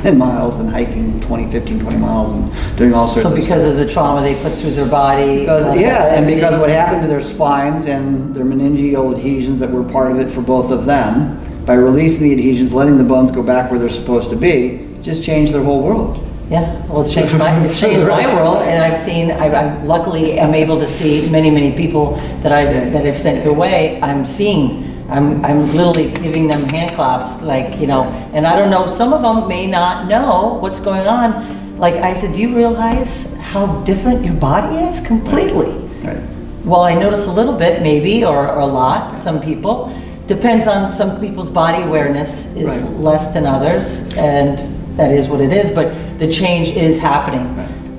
10 miles and hiking 15, 20 miles and doing all sorts of stuff. So because of the trauma they put through their body? Because what happened to their spines and their meningeal adhesions that were part of it for both of them, by releasing the adhesions, letting the bones go back where they're supposed to be, just changed their whole world. Yeah, well, it's changed my world, and I luckily am able to see many people that I've sent your way. I'm literally giving them hand claps, like, you know, and I don't know, some of them may not know what's going on. Like I said, do you realize how different your body is completely? Right. Well, I notice a little bit, maybe, or a lot, some people. Depends on some people's body awareness is less than others, and that is what it is, but the change is happening,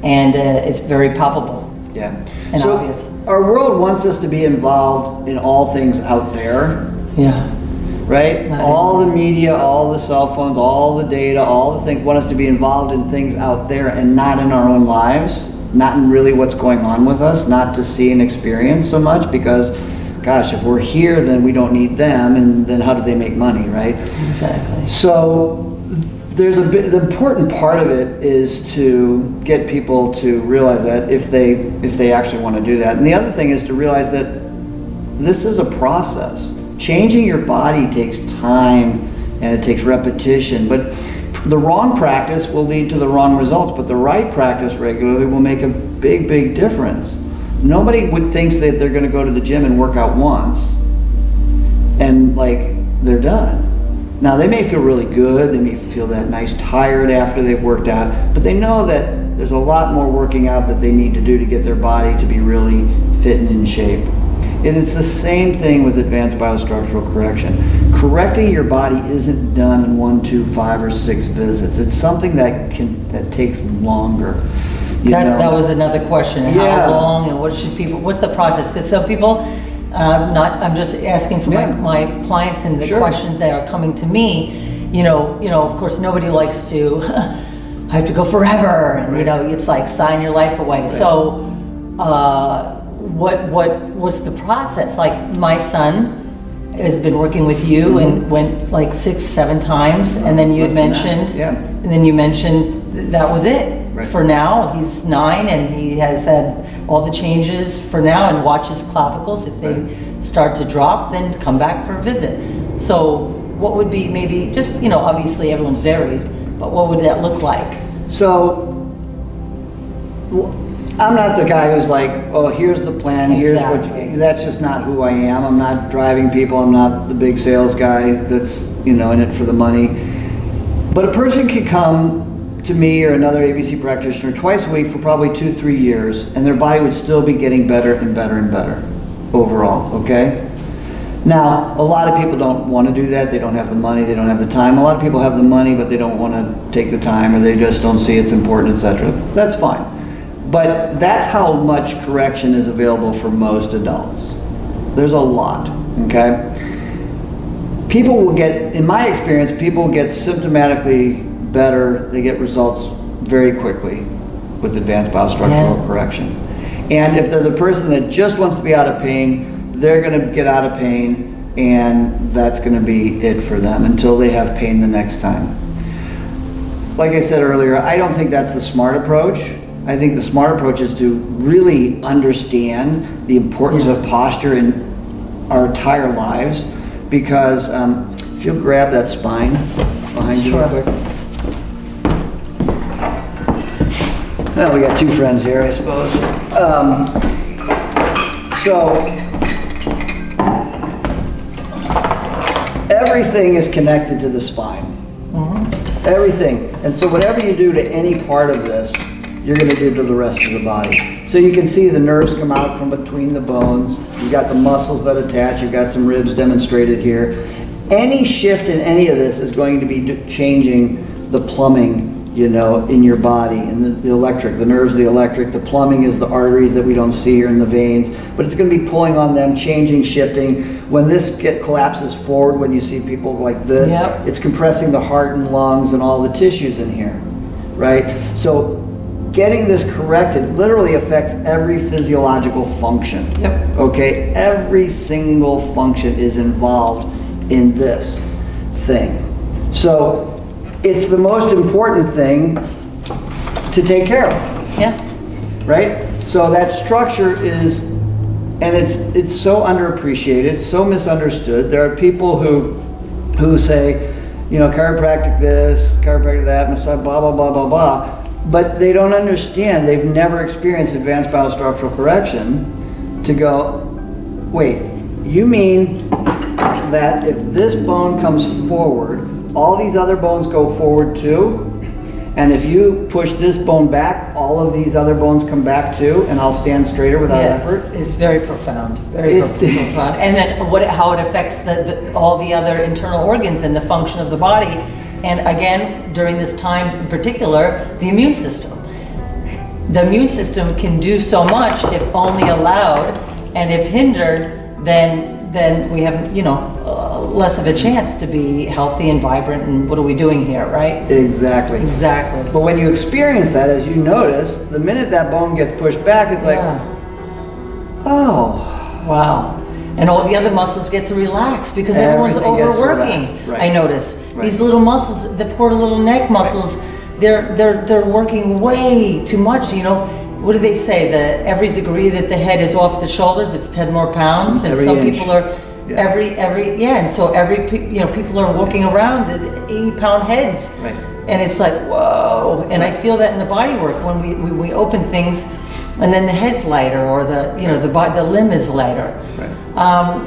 and it's very palpable. Yeah. And so obvious. Our world wants us to be involved in all things out there. Yeah. Right? All the media, all the cell phones, all the data, all the things want us to be involved in things out there and not in our own lives, not in really what's going on with us, not to see and experience so much, because gosh, if we're here, then we don't need them, and then how do they make money, right? Exactly. So there's the important part of it is to get people to realize that if they actually want to do that. And the other thing is to realize that this is a process. Changing your body takes time and it takes repetition, but the wrong practice will lead to the wrong results, but the right practice regularly will make a big difference. Nobody thinks that they're going to go to the gym and work out once and like they're done. Now they may feel really good, they may feel that nice tired after they've worked out, but they know that there's a lot more working out that they need to do to get their body to be really fit and in shape. And it's the same thing with Advanced BioStructural Correction. Correcting your body isn't done in 1, 2, 5, or 6 visits. It's something that takes longer. That was another question. How long and what's the process? Because some people, I'm just asking for my clients and the questions that are coming to me, you know, of course nobody likes to, I have to go forever, and you know, it's like sign your life away. Right. So, what's the process? Like my son has been working with you and went like 6, 7 times, and then you had mentioned, that was it. Right. For now, he's 9 and he has had all the changes for now, and watch his clavicles. If they start to drop, then come back for a visit. So what would be maybe just, you know, obviously everyone's varied, but what would that look like? So I'm not the guy who's like, oh, here's the plan, here's what that's just not who I am. I'm not driving people, I'm not the big sales guy that's, you know, in it for the money. But a person could come to me or another ABC practitioner twice a week for probably 2-3 years, and their body would still be getting better and better and better overall, okay? Now, a lot of people don't want to do that. They don't have the money, they don't have the time. A lot of people have the money, but they don't want to take the time, or they just don't see it's important, etc. That's fine. But that's how much correction is available for most adults. There's a lot, okay? People will get, in my experience, people get symptomatically better, they get results very quickly with Advanced BioStructural Correction. And if they're the person that just wants to be out of pain, they're going to get out of pain, and that's going to be it for them until they have pain the next time. Like I said earlier, I don't think that's the smart approach. I think the smart approach is to really understand the importance of posture in our entire lives, because if you'll grab that spine behind you real quick. Well, we got 2 friends here, I suppose. So everything is connected to the spine. Everything. And so whatever you do to any part of this, you're going to do to the rest of the body. So you can see the nerves come out from between the bones. You've got the muscles that attach. You've got some ribs demonstrated here. Any shift in any of this is going to be changing the plumbing, you know, in your body, and the electric, the nerves, the electric, the plumbing is the arteries that we don't see here in the veins, but it's going to be pulling on them, changing, shifting. When this collapses forward, when you see people like this, it's compressing the heart and lungs and all the tissues in here, right? So getting this corrected literally affects every physiological function. Okay, every single function is involved in this thing. So it's the most important thing to take care of. Yeah. Right? So that structure is, and it's so underappreciated, so misunderstood. There are people who say, you know, chiropractic this, chiropractic that, massage, blah, blah, blah, blah, blah. But they don't understand, they've never experienced advanced biostructural correction to go, wait, you mean that if this bone comes forward, all these other bones go forward too? And if you push this bone back, all of these other bones come back too, and I'll stand straighter without effort? It's very profound, very profound. And then how it affects all the other internal organs and the function of the body. And again, during this time in particular, the immune system. The immune system can do so much if only allowed, and if hindered, then we have, you know, less of a chance to be healthy and vibrant, and what are we doing here, right? Exactly. Exactly. But when you experience that, as you notice, the minute that bone gets pushed back, it's like, oh. Wow. And all the other muscles get to relax because everyone's overworking. Right. I notice. Right. These little muscles, the poor little neck muscles, they're working way too much, you know. What do they say? Every degree that the head is off the shoulders, it's 10 more pounds. And some people are and so people are walking around at 80-pound heads. Right. And it's like, whoa. And I feel that in the body work when we open things, and then the head's lighter, or the limb is lighter. Right.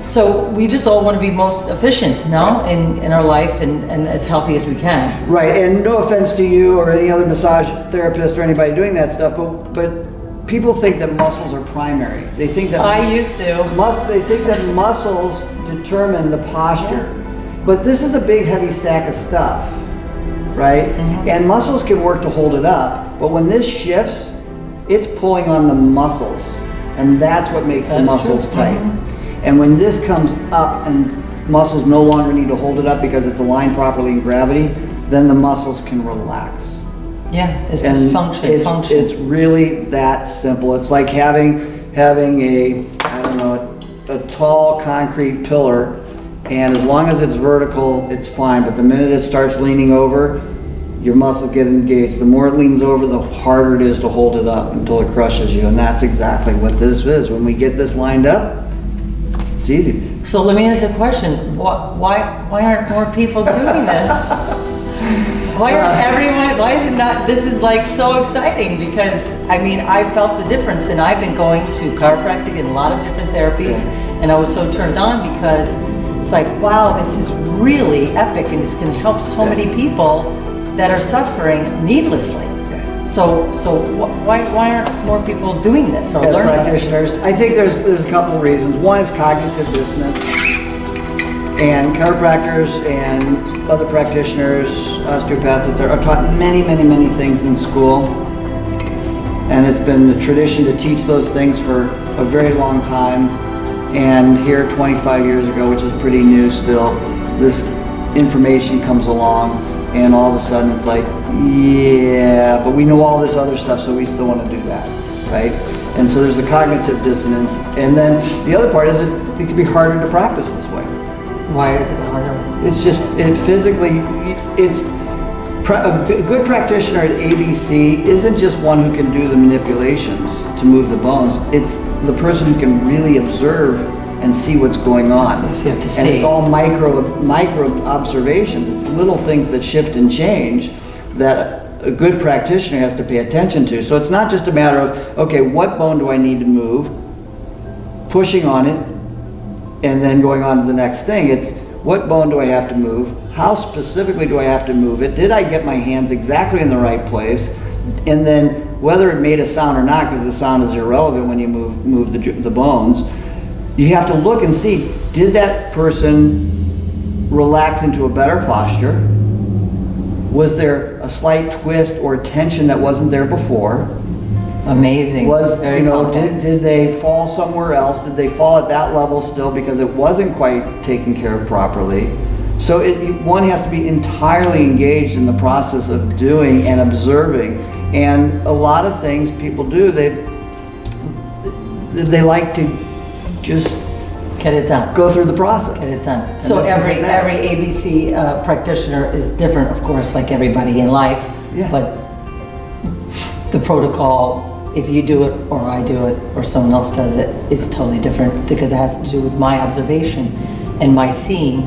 So we just all want to be most efficient, in our life and as healthy as we can. Right, and no offense to you or any other massage therapist or anybody doing that stuff, but people think that muscles are primary. They think that I used to. They think that muscles determine the posture. But this is a big heavy stack of stuff, right? Mm-hmm. And muscles can work to hold it up, but when this shifts, it's pulling on the muscles, and that's what makes the muscles tight. Mm-hmm. And when this comes up and muscles no longer need to hold it up because it's aligned properly in gravity, then the muscles can relax. Yeah, it's just function. It's really that simple. It's like having a tall concrete pillar, and as long as it's vertical, it's fine. But the minute it starts leaning over, your muscles get engaged. The more it leans over, the harder it is to hold it up until it crushes you. And that's exactly what this is. When we get this lined up, it's easy. So let me ask a question. Why aren't more people doing this? Why is it not, this is like so exciting, because I mean, I felt the difference, and I've been going to chiropractic and a lot of different therapies, and I was so turned on because it's like, wow, this is really epic, and it's gonna help so many people that are suffering needlessly. So why aren't more people doing this or learning? As practitioners, I think there's a couple of reasons. One is cognitive dissonance. And chiropractors and other practitioners, osteopaths, are taught many, many, many things in school. And it's been the tradition to teach those things for a very long time. And here 25 years ago, which is pretty new still, this information comes along, and all of a sudden it's like, yeah, but we know all this other stuff, so we still want to do that, right? And so there's a cognitive dissonance. And then the other part is it can be harder to practice this way. Why is it harder? It's just, a good practitioner at ABC isn't just one who can do the manipulations to move the bones. It's the person who can really observe and see what's going on. Yes, you have to see. And it's all micro observations. It's little things that shift and change that a good practitioner has to pay attention to. So it's not just a matter of, okay, what bone do I need to move, pushing on it, and then going on to the next thing. It's what bone do I have to move? How specifically do I have to move it? Did I get my hands exactly in the right place? And then whether it made a sound or not, because the sound is irrelevant when you move the bones, you have to look and see, did that person relax into a better posture? Was there a slight twist or tension that wasn't there before? Amazing. Did they fall somewhere else? Did they fall at that level still because it wasn't quite taken care of properly? So one has to be entirely engaged in the process of doing and observing. And a lot of things people do, they like to just Get it done. Go through the process. Get it done. And So this every isn't that. ABC practitioner is different, of course, like everybody in life. Yeah. But the protocol, if you do it or I do it or someone else does it, is totally different because it has to do with my observation and my seeing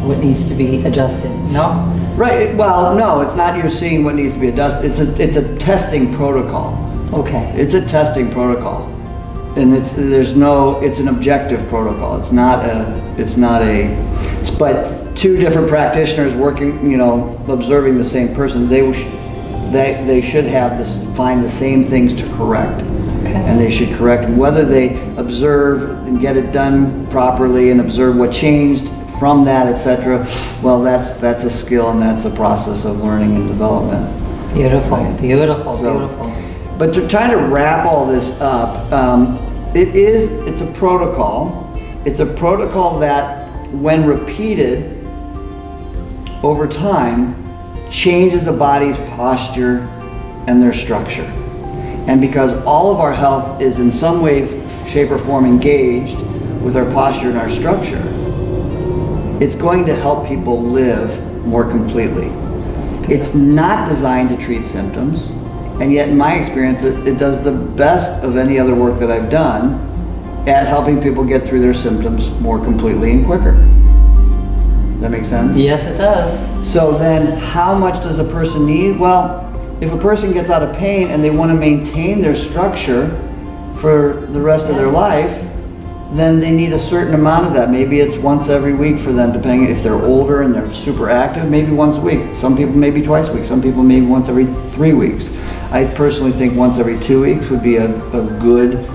what needs to be adjusted. No? Right, well, no, it's not you're seeing what needs to be adjusted. It's a testing protocol. Okay. It's a testing protocol. And it's an objective protocol. But two different practitioners working, observing the same person, they should find the same things to correct. Okay. And they should correct them. Whether they observe and get it done properly and observe what changed from that, etc. Well, that's a skill and that's a process of learning and development. Beautiful, Right. beautiful, So, beautiful. But to try to wrap all this up, it's a protocol. It's a protocol that, when repeated over time, changes the body's posture and their structure. And because all of our health is in some way, shape, or form engaged with our posture and our structure, it's going to help people live more completely. It's not designed to treat symptoms, and yet in my experience, it does the best of any other work that I've done at helping people get through their symptoms more completely and quicker. Does that make sense? Yes, it does. So then how much does a person need? Well, if a person gets out of pain and they want to maintain their structure for the rest of their life, then they need a certain amount of that. Maybe it's once every week for them, depending if they're older and they're super active, maybe once a week. Some people maybe twice a week. Some people maybe once every 3 weeks. I personally think once every 2 weeks would be a good,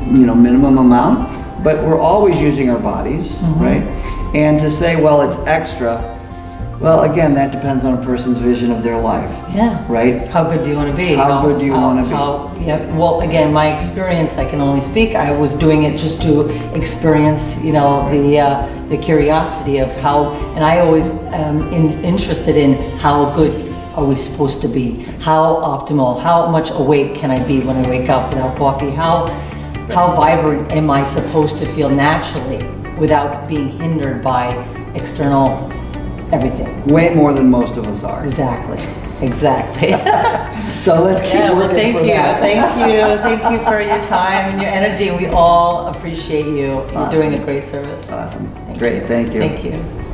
minimum amount. But we're always using our bodies, right? And to say, well, it's extra, well, again, that depends on a person's vision of their life. Yeah. Right? How good do you want to be? How good do you want to be? Yeah. Well, again, my experience, I can only speak. I was doing it just to experience, the curiosity of how, and I always am interested in how good are we supposed to be? How optimal? How much awake can I be when I wake up without coffee? How vibrant am I supposed to feel naturally without being hindered by external everything? Way more than most of us are. Exactly. So let's keep working for that. Thank you for your time and your energy. We all appreciate you. You're doing a great service. Awesome. Thank Great, you. thank you. Thank you.